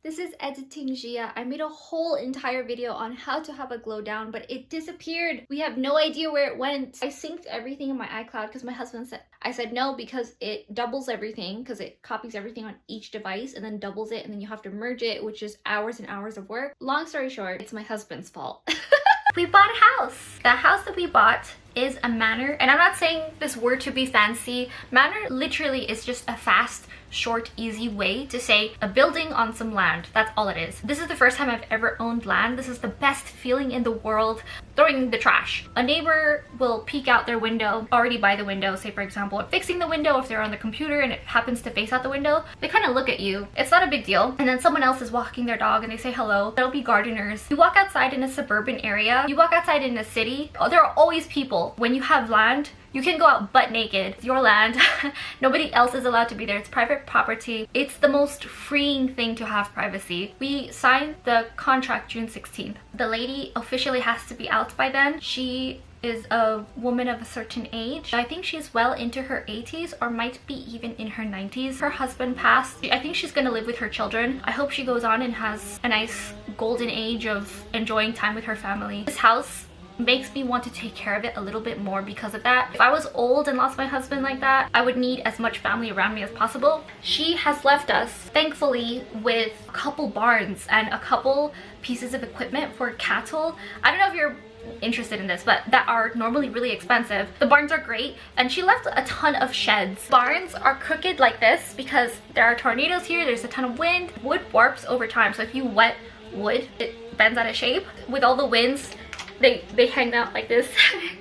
This is editing Gia. I made a whole entire video on how to have a glow down, but it disappeared. We have no idea where it went. I synced everything in my iCloud because my husband said, I said no because it doubles everything, because it copies everything on each device and then doubles it, and then you have to merge it, which is hours and hours of work. Long story short, it's my husband's fault. We bought a house. The house that we bought is a manor, and I'm not saying this word to be fancy. Manor literally is just a fast, short, easy way to say a building on some land. That's all it is. This is the first time I've ever owned land. This is the best feeling in the world. Throwing the trash. A neighbor will peek out their window, already by the window, say for example, fixing the window. If they're on the computer and it happens to face out the window, they kind of look at you. It's not a big deal. And then someone else is walking their dog and they say hello. There'll be gardeners. You walk outside in a suburban area, you walk outside in a city, there are always people. When you have land, you can go out butt naked. It's your land. Nobody else is allowed to be there. It's private property. It's the most freeing thing to have privacy. We signed the contract June 16th. The lady officially has to be out by then. She is a woman of a certain age. I think she's well into her 80s or might be even in her 90s. Her husband passed. I think she's gonna live with her children. I hope she goes on and has a nice golden age of enjoying time with her family. This house makes me want to take care of it a little bit more because of that. If I was old and lost my husband like that, I would need as much family around me as possible. She has left us, thankfully, with a couple barns and a couple pieces of equipment for cattle. I don't know if you're interested in this, but that are normally really expensive. The barns are great, and she left a ton of sheds. Barns are crooked like this because there are tornadoes here, there's a ton of wind. Wood warps over time, so if you wet wood, it bends out of shape. With all the winds, they hang out like this.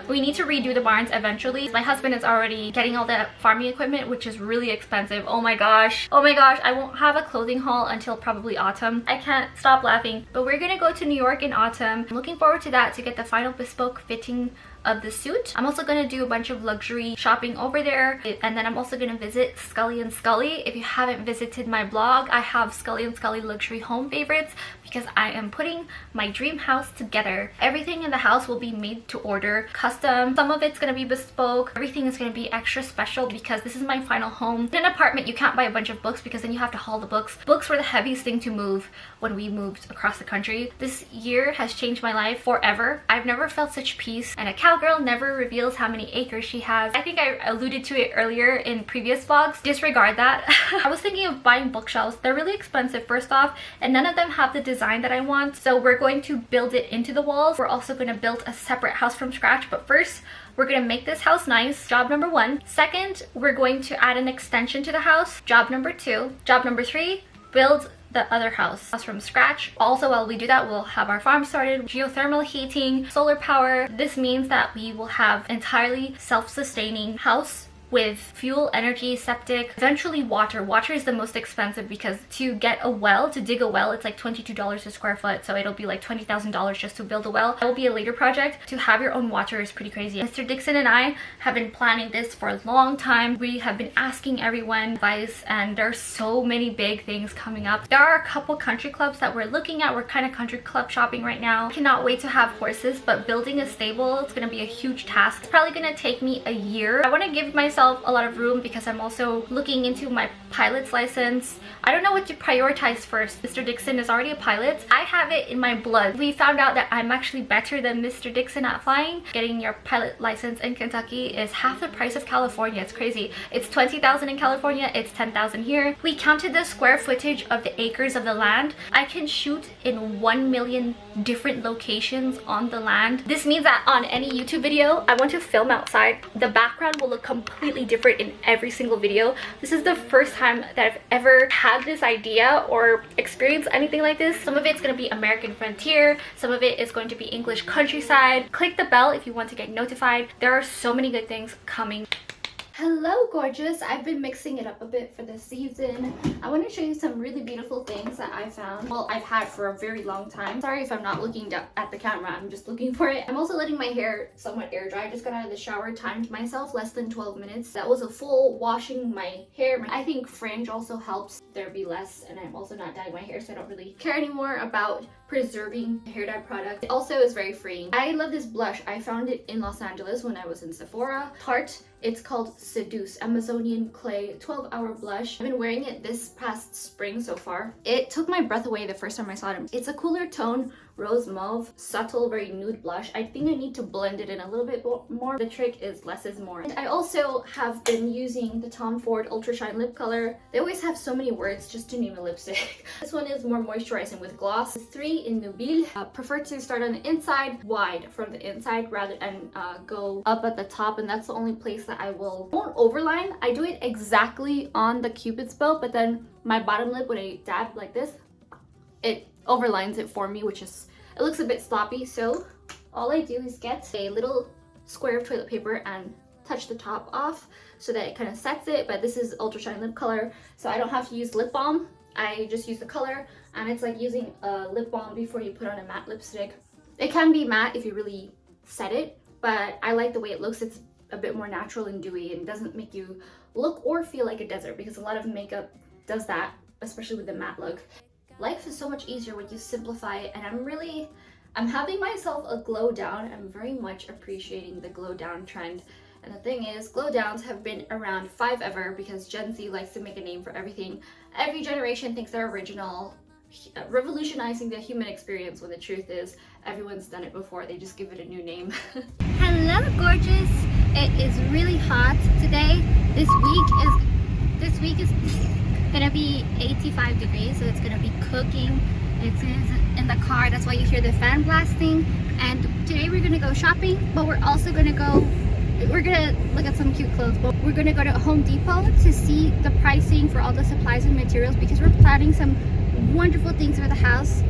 We need to redo the barns eventually. My husband is already getting all the farming equipment, which is really expensive. Oh my gosh, I won't have a clothing haul until probably autumn. I can't stop laughing, but we're gonna go to New York in autumn. I'm looking forward to that, to get the final bespoke fitting of the suit. I'm also gonna do a bunch of luxury shopping over there, and then I'm also gonna visit Scully and Scully. If you haven't visited my blog, I have Scully and Scully luxury home favorites because I am putting my dream house together. Everything in the house will be made to order, custom. Some of it's gonna be bespoke. Everything is gonna be extra special because this is my final home. In an apartment, you can't buy a bunch of books because then you have to haul the books. Books were the heaviest thing to move when we moved across the country. This year has changed my life forever. I've never felt such peace, and a cowgirl never reveals how many acres she has. I think I alluded to it earlier in previous vlogs. Disregard that. I was thinking of buying bookshelves. They're really expensive first off, and none of them have the design that I want, so we're going to build it into the walls. We're also going to build a separate house from scratch, but first we're going to make this house nice. Job number 1. Second, we're going to add an extension to the house. Job number 2. Job number 3, build the other house from scratch. Also, while we do that, we'll have our farm started, geothermal heating, solar power. This means that we will have entirely self-sustaining house with fuel, energy, septic, eventually water. Water is the most expensive because to get a well, to dig a well, it's like $22 a square foot, so it'll be like $20,000 just to build a well. That will be a later project. To have your own water is pretty crazy. Mr. Dixon and I have been planning this for a long time. We have been asking everyone advice, and there's so many big things coming up. There are a couple country clubs that we're looking at. We're kind of country club shopping right now. I cannot wait to have horses, but building a stable, it's gonna be a huge task. It's probably gonna take me a year. I want to give myself a lot of room because I'm also looking into my pilot's license. I don't know what to prioritize first. Mr. Dixon is already a pilot. I have it in my blood. We found out that I'm actually better than Mr. Dixon at flying. Getting your pilot license in Kentucky is half the price of California. It's crazy. It's $20,000 in California, it's $10,000 here. We counted the square footage of the acres of the land. I can shoot in 1 million different locations on the land. This means that on any YouTube video I want to film outside, the background will look completely different in every single video. This is the first time that I've ever had this idea or experienced anything like this. Some of it's going to be American frontier, some of it is going to be English countryside. Click the bell if you want to get notified. There are so many good things coming. Hello gorgeous, I've been mixing it up a bit for this season. I want to show you some really beautiful things that I found. Well, I've had for a very long time. Sorry if I'm not looking at the camera, I'm just looking for it. I'm also letting my hair somewhat air dry. I just got out of the shower, timed myself less than 12 minutes. That was a full washing my hair. I think fringe also helps there be less, and I'm also not dyeing my hair, so I don't really care anymore about preserving hair dye product. It also is very freeing. I love this blush. I found it in Los Angeles when I was in Sephora. Tarte It's called Seduce Amazonian Clay 12-Hour Blush. I've been wearing it this past spring so far. It took my breath away the first time I saw it. It's a cooler tone, rose mauve, subtle, very nude blush. I think I need to blend it in a little bit more. The trick is less is more. And I also have been using the Tom Ford Ultra Shine Lip Color. They always have so many words just to name a lipstick. This one is more moisturizing with gloss. 3 in Nubile. Prefer to start on the inside, wide from the inside rather than go up at the top, and that's the only place that I won't overline. I do it exactly on the Cupid's bow, but then my bottom lip, when I dab like this, it overlines it for me, which is, it looks a bit sloppy. So all I do is get a little square of toilet paper and touch the top off so that it kind of sets it. But this is Ultra Shine Lip Color, so I don't have to use lip balm. I just use the color, and it's like using a lip balm before you put on a matte lipstick. It can be matte if you really set it, but I like the way it looks. It's a bit more natural and dewy and doesn't make you look or feel like a desert, because a lot of makeup does that, especially with the matte look. Life is so much easier when you simplify it, and I'm having myself a glow down. I'm very much appreciating the glow down trend. And the thing is, glow downs have been around forever because Gen Z likes to make a name for everything. Every generation thinks they're original, revolutionizing the human experience, when the truth is everyone's done it before. They just give it a new name. Hello gorgeous. It is really hot today. This week is gonna be 85 degrees, so it's gonna be cooking. It is in the car, that's why you hear the fan blasting. And today we're gonna go shopping, but we're also gonna look at some cute clothes, but we're gonna go to Home Depot to see the pricing for all the supplies and materials, because we're planning some wonderful things for the house.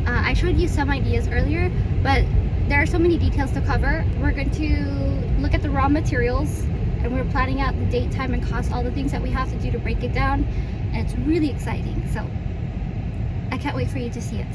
I showed you some ideas earlier, but there are so many details to cover. We're going to look at the raw materials, and we're planning out the date, time, and cost, all the things that we have to do to break it down, and it's really exciting. So I can't wait for you to see it.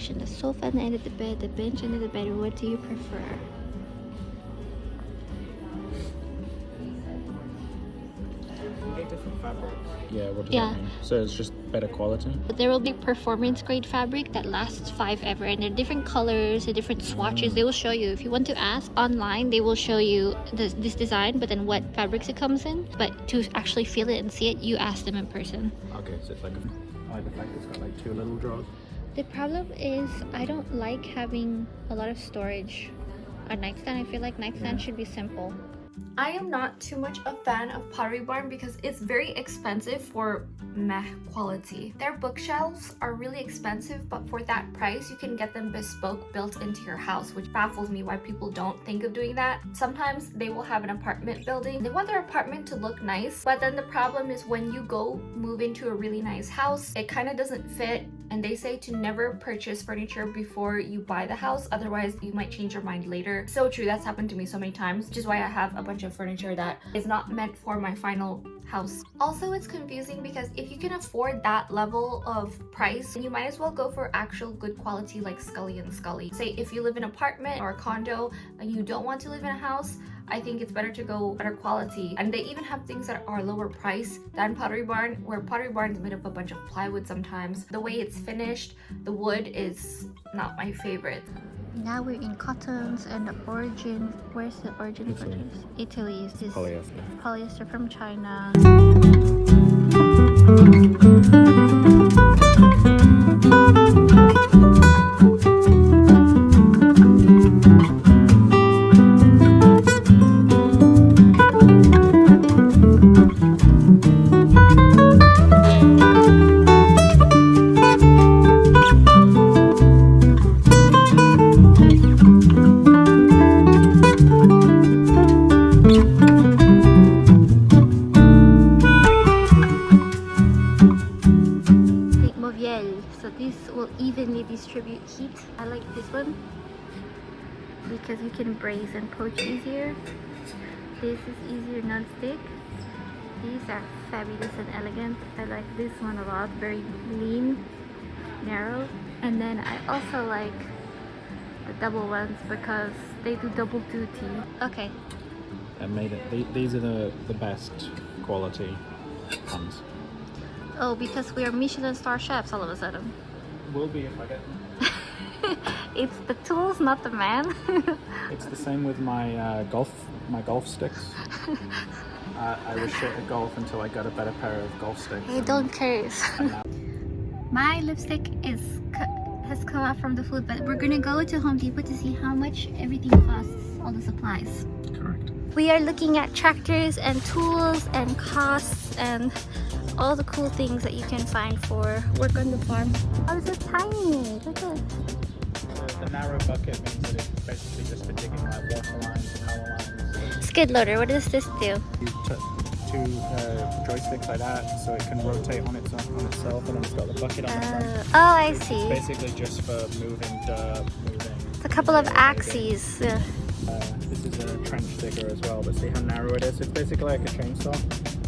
The sofa on the end of the bed, the bench under the bed. What do you prefer? Different fabrics. Yeah, what does that mean? So it's just better quality? There will be performance grade fabric that lasts forever, and there are different colors and different swatches. They will show you. If you want to ask online, they will show you this design, but then what fabrics it comes in. But to actually feel it and see it, you ask them in person. Okay, so it's like I like the fact it's got like 2 little drawers. The problem is I don't like having a lot of storage. A nightstand, I feel like nightstand should be simple. I am not too much a fan of Pottery Barn because it's very expensive for meh quality. Their bookshelves are really expensive, but for that price you can get them bespoke, built into your house, which baffles me why people don't think of doing that. Sometimes they will have an apartment building. They want their apartment to look nice, but then the problem is when you go move into a really nice house, it kind of doesn't fit, and they say to never purchase furniture before you buy the house, otherwise you might change your mind later. So true, that's happened to me so many times, which is why I have a bunch of furniture that is not meant for my final house. Also, it's confusing because if you can afford that level of price, you might as well go for actual good quality like Scully and Scully. Say if you live in an apartment or a condo and you don't want to live in a house, I think it's better to go better quality. And they even have things that are lower price than Pottery Barn, where Pottery Barn is made up of a bunch of plywood sometimes. The way it's finished, the wood is not my favorite. Now we're in cottons, and the origin, where's the origin of cottons? Italy. Is this polyester from China. So this will evenly distribute heat. I like this one because you can braise and poach easier. This is easier non-stick. These are fabulous and elegant. I like this one a lot. Very lean, narrow. And then I also like the double ones because they do double duty. Okay. I made it. These are the best quality ones. Oh, because we are Michelin star chefs all of a sudden. Will be if I get them. It's the tools, not the man. It's the same with my golf sticks. I was shit at golf until I got a better pair of golf sticks. I don't care. My lipstick has come out from the food, but we're gonna go to Home Depot to see how much everything costs, all the supplies. Correct. We are looking at tractors and tools and costs and all the cool things that you can find for work on the farm. Oh, this is tiny. Look at it. The narrow bucket means that it's basically just for digging like water lines, power lines. Skid loader, what does this do? You put two joysticks like that so it can rotate on itself, and then it's got the bucket on the front. Oh, I see. It's basically just for moving dirt, It's a couple of axes. This is a trench digger as well, but see how narrow it is? It's basically like a chainsaw,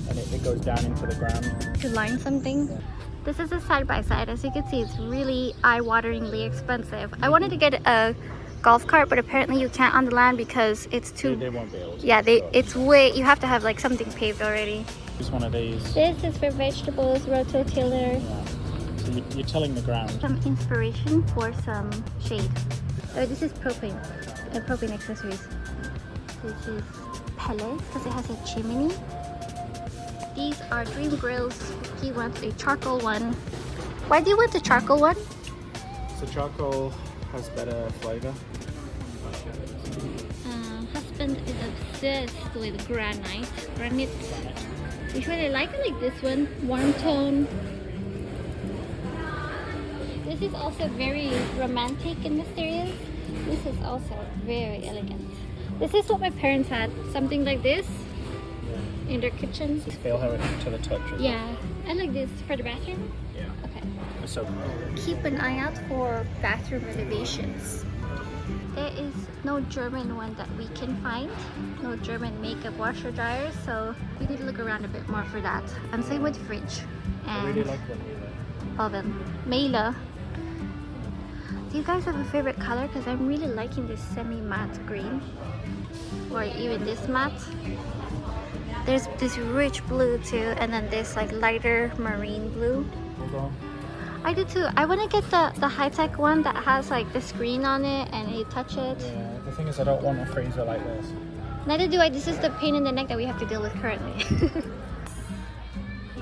and it goes down into the ground. To line something. This is a side-by-side. As you can see, it's really eye-wateringly expensive. I wanted to get a golf cart, but apparently you can't on the land because it's too... They won't be able to. Yeah, it's way... You have to have like something paved already. Use one of these. This is for vegetables, rototiller. Yeah. So you're tilling the ground. Some inspiration for some shade. Oh, this is propane. Propane accessories. This is pellets because it has a chimney. These are dream grills. He wants a charcoal one. Why do you want a charcoal one? So charcoal has better flavor. Husband is obsessed with granite. Which one I like this one. Warm tone. This is also very romantic and mysterious. This is also very elegant. This is what my parents had. Something like this in their kitchens. You feel how it to the touch. Yeah, I like this for the bathroom. Yeah. Okay. So Keep an eye out for bathroom renovations. There is no German one that we can find. No German makeup washer dryer, so we need to look around a bit more for that. And same with fridge I and really like the oven. Mailer. Do you guys have a favorite color? Because I'm really liking this semi-matte green. Or even this matte. There's this rich blue too, and then this like lighter marine blue. Hold on. I do too. I want to get the high-tech one that has like the screen on it and you touch it. Yeah, the thing is I don't want a freezer like this. Neither do I. This is the pain in the neck that we have to deal with currently.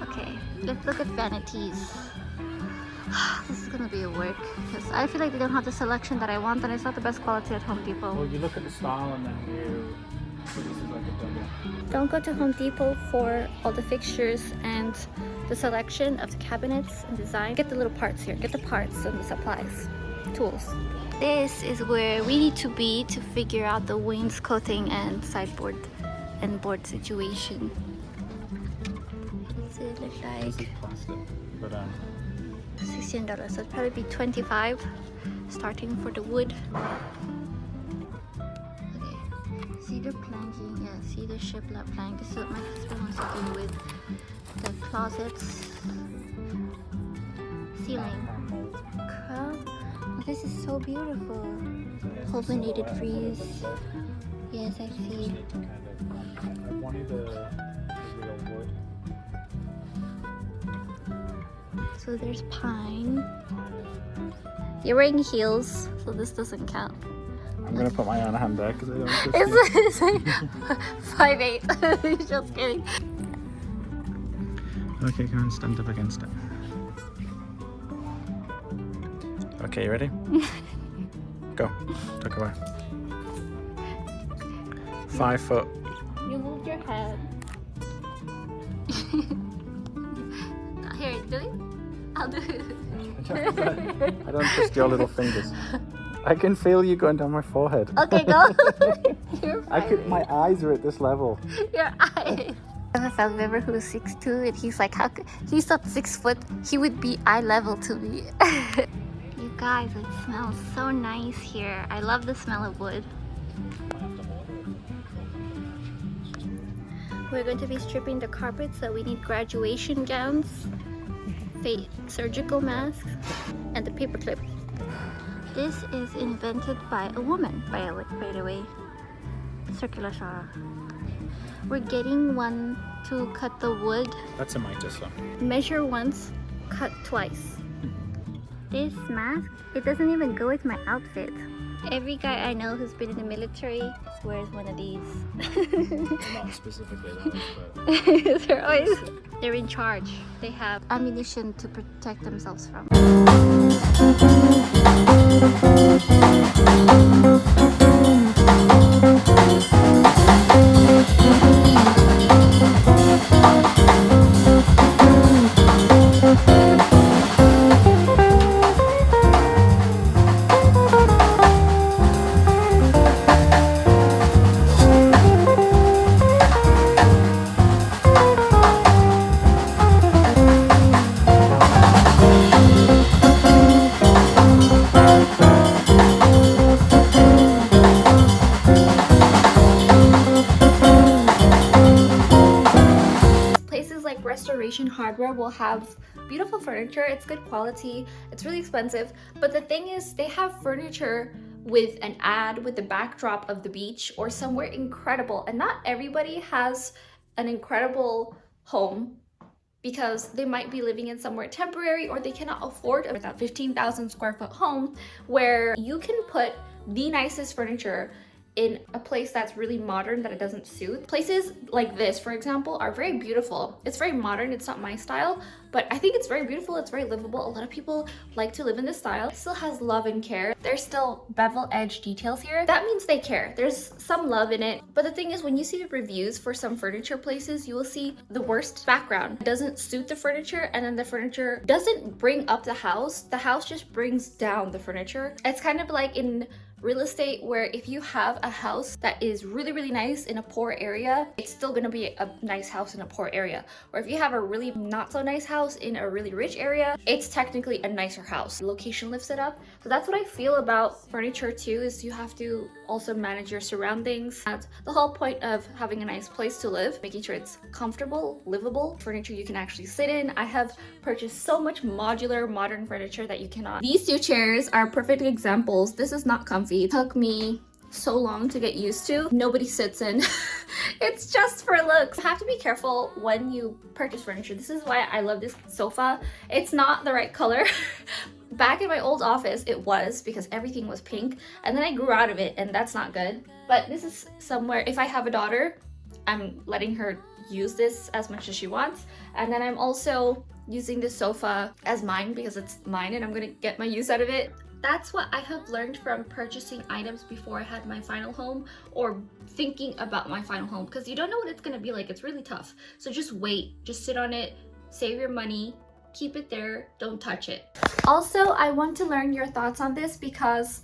Okay, let's look at vanities. This is gonna be a work because I feel like they don't have the selection that I want, and it's not the best quality at Home Depot. Well, you look at the style and then you... So this is like a double. Don't go to Home Depot for all the fixtures and the selection of the cabinets and design. Get the little parts here. Get the parts and the supplies, tools. This is where we need to be to figure out the wainscoting and sideboard and board situation. What does it look like? This is plastic, but $16, so it'd probably be $25 starting for the wood. Okay, cedar planking, yeah, cedar shiplap plank. This is what my husband wants to do with the closets. Ceiling. Crown. Oh, this is so beautiful. Culminated frieze. Yes, I see. I wanted the real wood. So there's pine. You're wearing heels, so this doesn't count. I'm gonna put my own hand there because I don't want to It's like 5'8". Just kidding. Okay, go and stand up against it. Okay, you ready? Go. Talk away. 5 foot. You moved your head. Here, do it. I'll do it. I don't trust your little fingers. I can feel you going down my forehead. Okay, go. You're My eyes are at this level. Your eyes. I have a family member who's 6'2", and he's like, how could he's not 6 foot? He would be eye level to me. You guys, it smells so nice here. I love the smell of wood. We're going to be stripping the carpet, so we need graduation gowns, surgical masks, and the paper clip. This is invented by a woman, by the way. Circular saw. We're getting one to cut the wood. That's a mitre saw. Measure once, cut twice. This mask, it doesn't even go with my outfit. Every guy I know who's been in the military wears one of these. Not specifically those, but They're in charge. They have ammunition to protect themselves from. Hardware will have beautiful furniture. It's good quality, it's really expensive, but the thing is they have furniture with an ad with the backdrop of the beach or somewhere incredible, and not everybody has an incredible home because they might be living in somewhere temporary or they cannot afford that 15,000 square foot home where you can put the nicest furniture in a place that's really modern that it doesn't suit. Places like this, for example, are very beautiful. It's very modern, it's not my style, but I think it's very beautiful, it's very livable. A lot of people like to live in this style. It still has love and care. There's still bevel edge details here. That means they care. There's some love in it. But the thing is, when you see the reviews for some furniture places, you will see the worst background. It doesn't suit the furniture, and then the furniture doesn't bring up the house. The house just brings down the furniture. It's kind of like in real estate where if you have a house that is really, really nice in a poor area, it's still gonna be a nice house in a poor area. Or if you have a really not so nice house in a really rich area, it's technically a nicer house. Location lifts it up. So that's what I feel about furniture too, is you have to also manage your surroundings. That's the whole point of having a nice place to live, making sure it's comfortable, livable, furniture you can actually sit in. I have purchased so much modular modern furniture that you cannot. These two chairs are perfect examples. This is not comfy. It took me so long to get used to. Nobody sits in. It's just for looks. You have to be careful when you purchase furniture. This is why I love this sofa. It's not the right color. Back in my old office, it was, because everything was pink, and then I grew out of it, and that's not good. But this is somewhere, if I have a daughter, I'm letting her use this as much as she wants. And then I'm also using this sofa as mine because it's mine and I'm gonna get my use out of it. That's what I have learned from purchasing items before I had my final home, or thinking about my final home, because you don't know what it's gonna be like. It's really tough. So just wait, just sit on it, save your money, keep it there, don't touch it. Also, I want to learn your thoughts on this because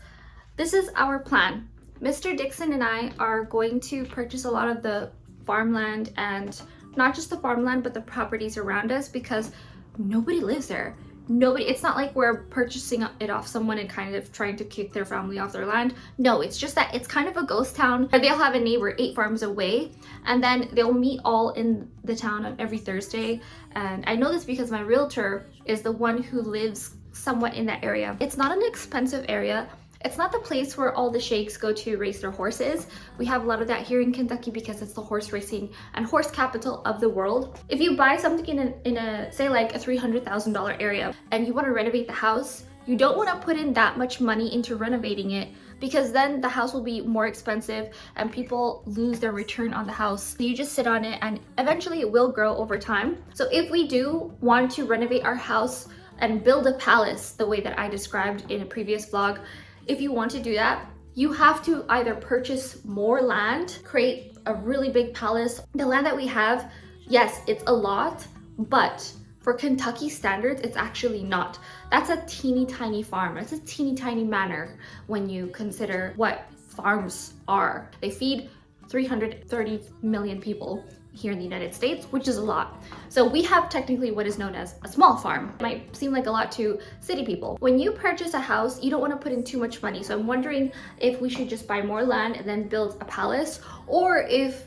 this is our plan. Mr. Dixon and I are going to purchase a lot of the farmland, and not just the farmland, but the properties around us, because nobody lives there. Nobody, it's not like we're purchasing it off someone and kind of trying to kick their family off their land. No, it's just that it's kind of a ghost town where they'll have a neighbor 8 farms away, and then they'll meet all in the town on every Thursday. And I know this because my realtor is the one who lives somewhat in that area. It's not an expensive area. It's not the place where all the sheikhs go to race their horses. We have a lot of that here in Kentucky because it's the horse racing and horse capital of the world. If you buy something in a say like a $300,000 area and you want to renovate the house, you don't want to put in that much money into renovating it, because then the house will be more expensive and people lose their return on the house. You just sit on it and eventually it will grow over time. So if we do want to renovate our house and build a palace the way that I described in a previous vlog, if you want to do that, you have to either purchase more land, create a really big palace. The land that we have, yes, it's a lot, but for Kentucky standards, it's actually not. That's a teeny tiny farm. It's a teeny tiny manor when you consider what farms are. They feed 330 million people here in the United States, which is a lot. So we have technically what is known as a small farm. It might seem like a lot to city people. When you purchase a house, you don't want to put in too much money. So I'm wondering if we should just buy more land and then build a palace, or if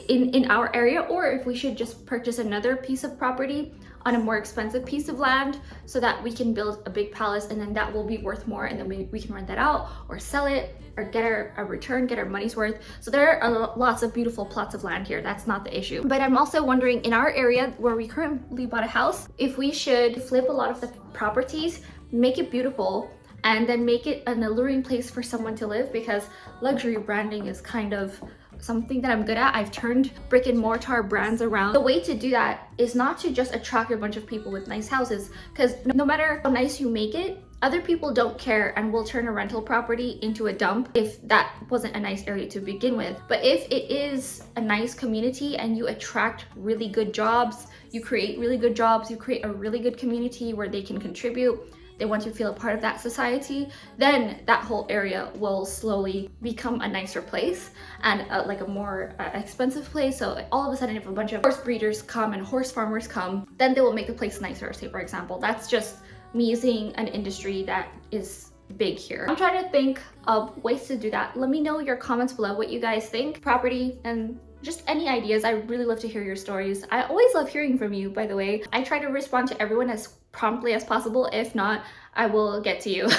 in our area, or if we should just purchase another piece of property on a more expensive piece of land so that we can build a big palace, and then that will be worth more, and then we can rent that out or sell it or get a return, get our money's worth. So there are lots of beautiful plots of land here. That's not the issue. But I'm also wondering, in our area where we currently bought a house, if we should flip a lot of the properties, make it beautiful, and then make it an alluring place for someone to live, because luxury branding is kind of something that I'm good at. I've turned brick and mortar brands around. The way to do that is not to just attract a bunch of people with nice houses, because no matter how nice you make it, other people don't care and will turn a rental property into a dump if that wasn't a nice area to begin with. But if it is a nice community and you attract really good jobs, you create really good jobs, you create a really good community where they can contribute, they want to feel a part of that society, then that whole area will slowly become a nicer place and like a more expensive place. So all of a sudden, if a bunch of horse breeders come and horse farmers come, then they will make the place nicer. Say, for example, that's just me using an industry that is big here. I'm trying to think of ways to do that. Let me know your comments below what you guys think. Property and just any ideas. I really love to hear your stories. I always love hearing from you, by the way. I try to respond to everyone as promptly as possible. If not, I will get to you.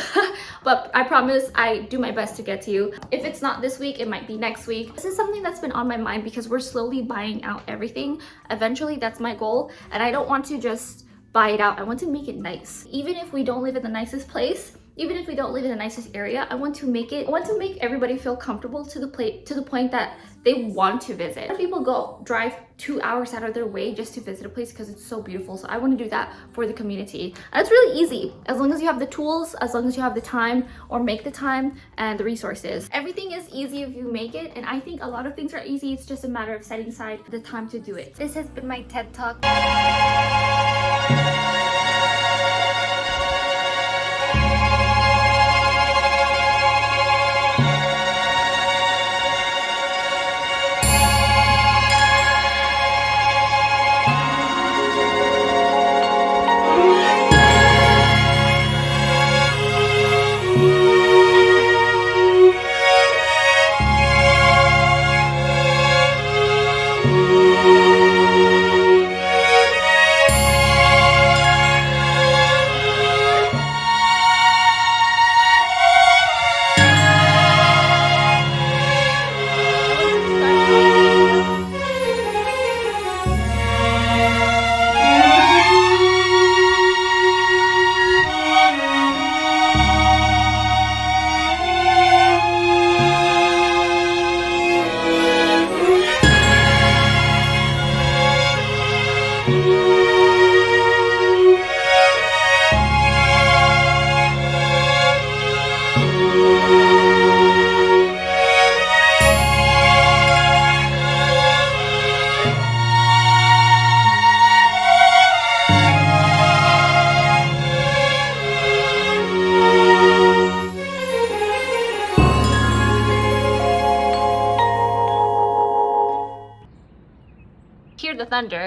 But I promise I do my best to get to you. If it's not this week, it might be next week. This is something that's been on my mind because we're slowly buying out everything. Eventually, that's my goal. And I don't want to just buy it out. I want to make it nice. Even if we don't live in the nicest place, even if we don't live in the nicest area, I want to make everybody feel comfortable to the point that they want to visit. A lot of people drive 2 hours out of their way just to visit a place because it's so beautiful. So I want to do that for the community. And it's really easy as long as you have the tools, as long as you have the time, or make the time and the resources. Everything is easy if you make it, and I think a lot of things are easy. It's just a matter of setting aside the time to do it. This has been my TED Talk. Hear the thunder.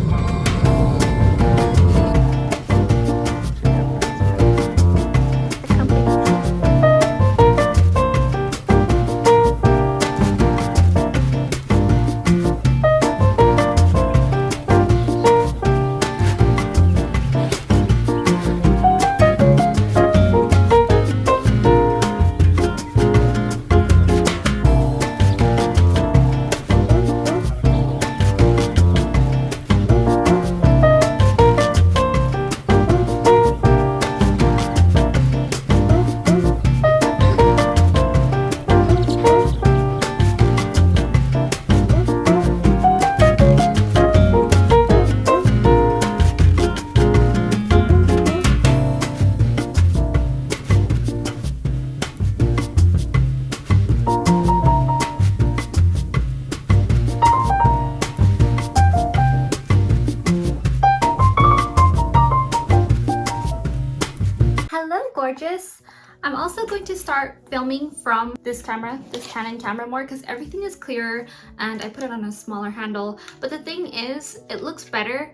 Gorgeous. I'm also going to start filming from this camera, this Canon camera, more because everything is clearer and I put it on a smaller handle. But the thing is, it looks better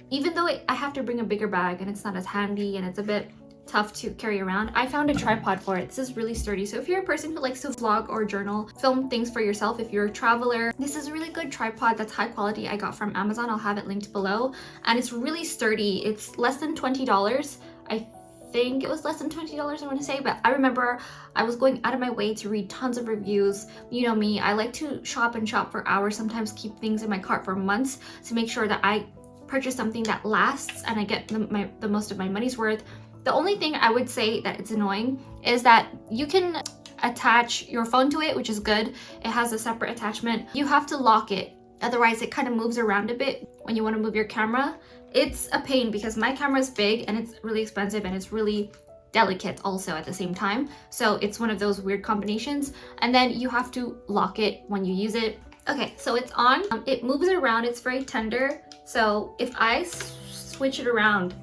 even though I have to bring a bigger bag and it's not as handy and it's a bit tough to carry around. I found a tripod for it. This is really sturdy. So if you're a person who likes to vlog or journal, film things for yourself, if you're a traveler, this is a really good tripod that's high quality. I got from Amazon. I'll have it linked below. And it's really sturdy. It's less than $20. I think it was less than $20, I want to say, but I remember I was going out of my way to read tons of reviews. You know me, I like to shop and shop for hours, sometimes keep things in my cart for months to make sure that I purchase something that lasts and I get the most of my money's worth. The only thing I would say that it's annoying is that you can attach your phone to it, which is good. It has a separate attachment. You have to lock it, otherwise it kind of moves around a bit when you want to move your camera. It's a pain because my camera is big and it's really expensive and it's really delicate also at the same time. So it's one of those weird combinations. And then you have to lock it when you use it. Okay, so it's on. It moves around. It's very tender. So if I switch it around,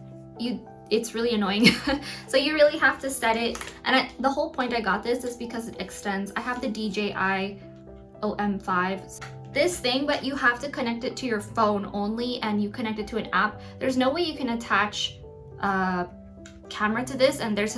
it's really annoying. So you really have to set it. And the whole point I got this is because it extends. I have the DJI OM5. This thing, but you have to connect it to your phone only, and you connect it to an app. There's no way you can attach a camera to this, and this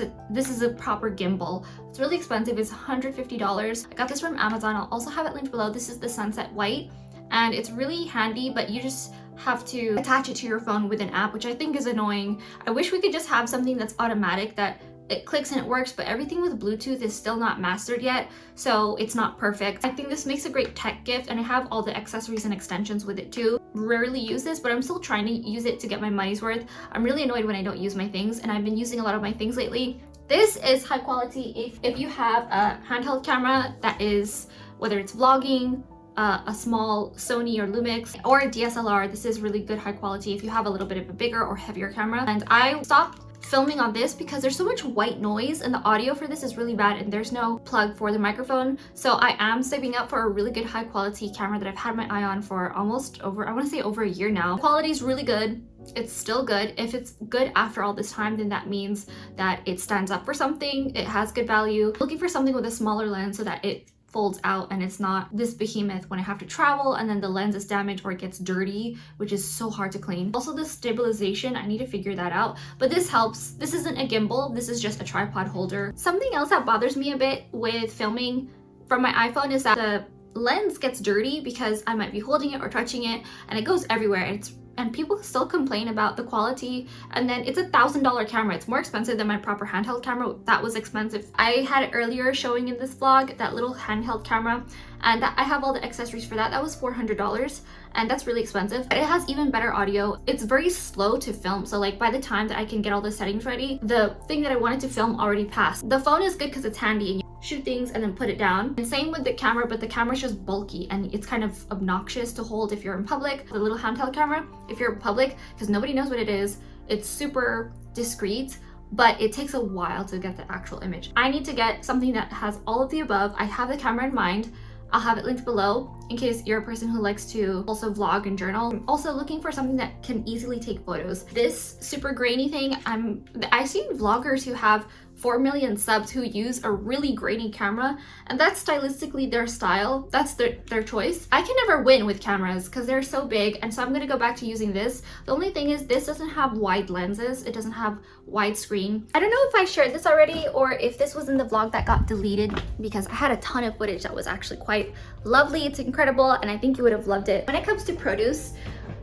is a proper gimbal. It's really expensive. It's $150. I got this from Amazon. I'll also have it linked below. This is the Sunset White, and it's really handy, but you just have to attach it to your phone with an app, which I think is annoying. I wish we could just have something that's automatic, that it clicks and it works, but everything with Bluetooth is still not mastered yet, so it's not perfect. I think this makes a great tech gift, and I have all the accessories and extensions with it too. Rarely use this, but I'm still trying to use it to get my money's worth. I'm really annoyed when I don't use my things, and I've been using a lot of my things lately. This is high quality if you have a handheld camera that is, whether it's vlogging, a small Sony or Lumix, or a DSLR. This is really good high quality if you have a little bit of a bigger or heavier camera. And I stopped filming on this because there's so much white noise and the audio for this is really bad, and there's no plug for the microphone. So I am saving up for a really good high quality camera that I've had my eye on for almost over, I want to say over a year now. Quality is really good. It's still good. If it's good after all this time, then that means that it stands up for something. It has good value. Looking for something with a smaller lens so that it folds out and it's not this behemoth when I have to travel and then the lens is damaged or it gets dirty, which is so hard to clean. Also the stabilization, I need to figure that out, but this helps. This isn't a gimbal, this is just a tripod holder. Something else that bothers me a bit with filming from my iPhone is that the lens gets dirty because I might be holding it or touching it and it goes everywhere. And people still complain about the quality, and then it's $1,000 camera. It's more expensive than my proper handheld camera. That was expensive. I had it earlier showing in this vlog, that little handheld camera, and I have all the accessories for that. That was $400, and that's really expensive. But it has even better audio. It's very slow to film, so like by the time that I can get all the settings ready, the thing that I wanted to film already passed. The phone is good because it's handy and you shoot things and then put it down. And same with the camera, but the camera's just bulky and it's kind of obnoxious to hold if you're in public. The little handheld camera, if you're in public, because nobody knows what it is, it's super discreet, but it takes a while to get the actual image. I need to get something that has all of the above. I have the camera in mind. I'll have it linked below in case you're a person who likes to also vlog and journal. I'm also looking for something that can easily take photos. This super grainy thing, I've seen vloggers who have 4 million subs who use a really grainy camera, and that's stylistically their style. That's their choice. I can never win with cameras because they're so big, and so I'm gonna go back to using this. The only thing is this doesn't have wide lenses. It doesn't have widescreen. I don't know if I shared this already or if this was in the vlog that got deleted, because I had a ton of footage that was actually quite lovely. It's incredible, and I think you would have loved it. When it comes to produce,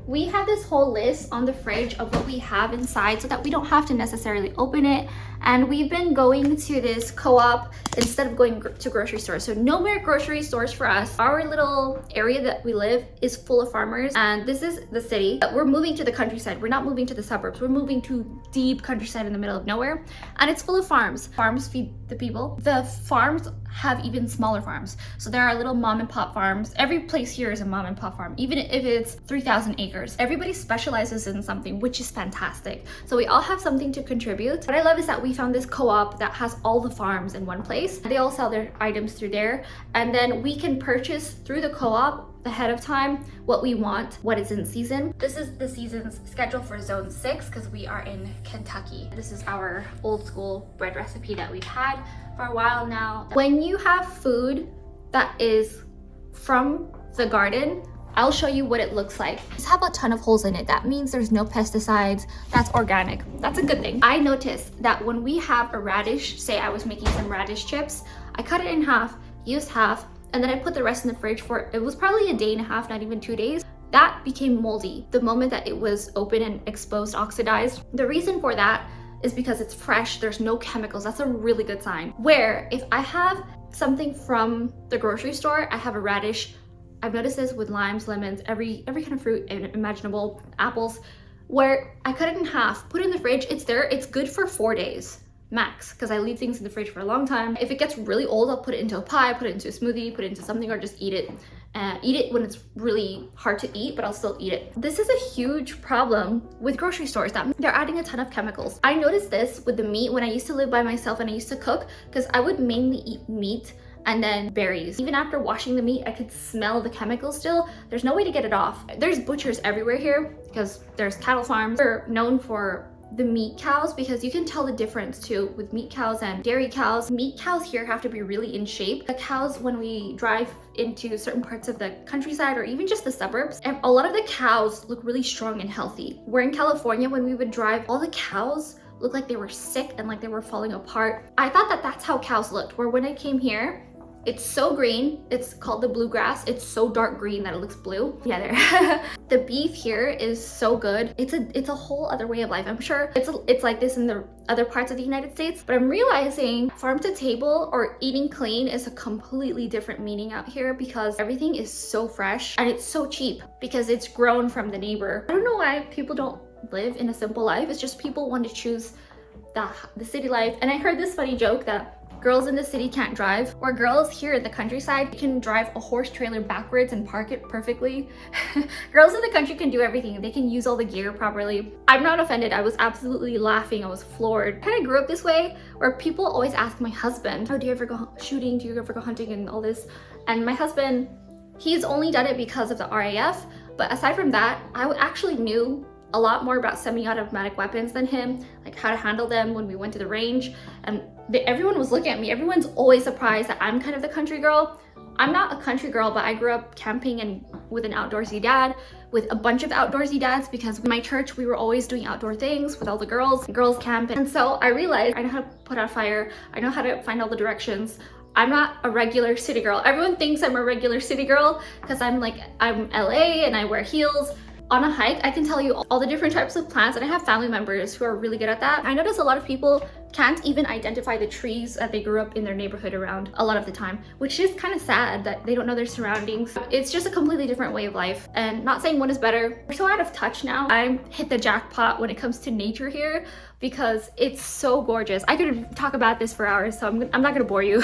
we have this whole list on the fridge of what we have inside so that we don't have to necessarily open it. And we've been going to this co-op instead of going to grocery stores. So no more grocery stores for us. Our little area that we live is full of farmers, and this is the city. We're moving to the countryside. We're not moving to the suburbs. We're moving to deep countryside in the middle of nowhere, and it's full of farms. Farms feed the people. The farms have even smaller farms. So there are little mom and pop farms. Every place here is a mom and pop farm, even if it's 3,000 acres. Everybody specializes in something, which is fantastic. So we all have something to contribute. What I love is that we found this co-op that has all the farms in one place. They all sell their items through there, and then we can purchase through the co-op ahead of time what we want, what is in season. This is the season's schedule for zone 6 because we are in Kentucky. This is our old school bread recipe that we've had for a while now. When you have food that is from the garden, I'll show you what it looks like. Just have a ton of holes in it. That means there's no pesticides. That's organic. That's a good thing. I noticed that when we have a radish, say I was making some radish chips, I cut it in half, used half, and then I put the rest in the fridge for, it was probably a day and a half, not even 2 days. That became moldy the moment that it was open and exposed, oxidized. The reason for that is because it's fresh, there's no chemicals. That's a really good sign. Where if I have something from the grocery store, I have a radish, I've noticed this with limes, lemons, every kind of fruit imaginable, apples, where I cut it in half, put it in the fridge, it's there, it's good for 4 days max, because I leave things in the fridge for a long time. If it gets really old, I'll put it into a pie, put it into a smoothie, put it into something, or just eat it. Eat it when it's really hard to eat, but I'll still eat it. This is a huge problem with grocery stores, that they're adding a ton of chemicals. I noticed this with the meat when I used to live by myself and I used to cook, because I would mainly eat meat and then berries. Even after washing the meat, I could smell the chemicals still. There's no way to get it off. There's butchers everywhere here because there's cattle farms. They're known for the meat cows because you can tell the difference too with meat cows and dairy cows. Meat cows here have to be really in shape. The cows, when we drive into certain parts of the countryside or even just the suburbs, and a lot of the cows look really strong and healthy. Where in California, when we would drive, all the cows looked like they were sick and like they were falling apart. I thought that that's how cows looked, where when I came here, it's so green. It's called the bluegrass. It's so dark green that it looks blue. Yeah, there. The beef here is so good. It's a whole other way of life. I'm sure it's like this in the other parts of the United States, but I'm realizing farm to table or eating clean is a completely different meaning out here because everything is so fresh and it's so cheap because it's grown from the neighbor. I don't know why people don't live in a simple life. It's just people want to choose the city life. And I heard this funny joke that girls in the city can't drive, or girls here in the countryside can drive a horse trailer backwards and park it perfectly. Girls in the country can do everything. They can use all the gear properly. I'm not offended. I was absolutely laughing. I was floored. I kind of grew up this way where people always ask my husband, oh, do you ever go shooting? Do you ever go hunting and all this? And my husband, he's only done it because of the RAF. But aside from that, I actually knew a lot more about semi-automatic weapons than him, like how to handle them when we went to the range. And everyone was looking at me. Everyone's always surprised that I'm kind of the country girl. I'm not a country girl, but I grew up camping and with an outdoorsy dad, with a bunch of outdoorsy dads, because in my church, we were always doing outdoor things with all the girls camp. And so I realized I know how to put out a fire. I know how to find all the directions. I'm not a regular city girl. Everyone thinks I'm a regular city girl because I'm LA and I wear heels. On a hike, I can tell you all the different types of plants, and I have family members who are really good at that. I notice a lot of people can't even identify the trees that they grew up in their neighborhood around a lot of the time, which is kind of sad that they don't know their surroundings. It's just a completely different way of life, and not saying one is better. We're so out of touch now. I hit the jackpot when it comes to nature here because it's so gorgeous. I could talk about this for hours, so I'm not gonna bore you.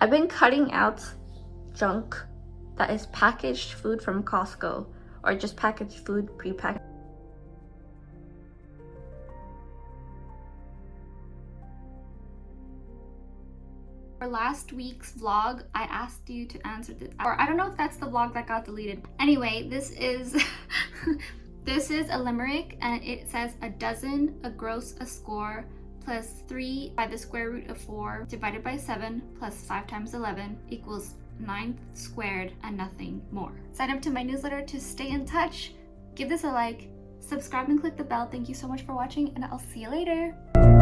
I've been cutting out junk that is packaged food from Costco or just packaged food pre-packaged. For last week's vlog, I asked you to answer this, or I don't know if that's the vlog that got deleted. Anyway, this is this is a limerick, and it says a dozen, a gross, a score, plus 3 by the square root of 4 divided by 7 plus 5 times 11 equals 9 squared and nothing more. Sign up to my newsletter to stay in touch. Give this a like, subscribe and click the bell. Thank you so much for watching, and I'll see you later.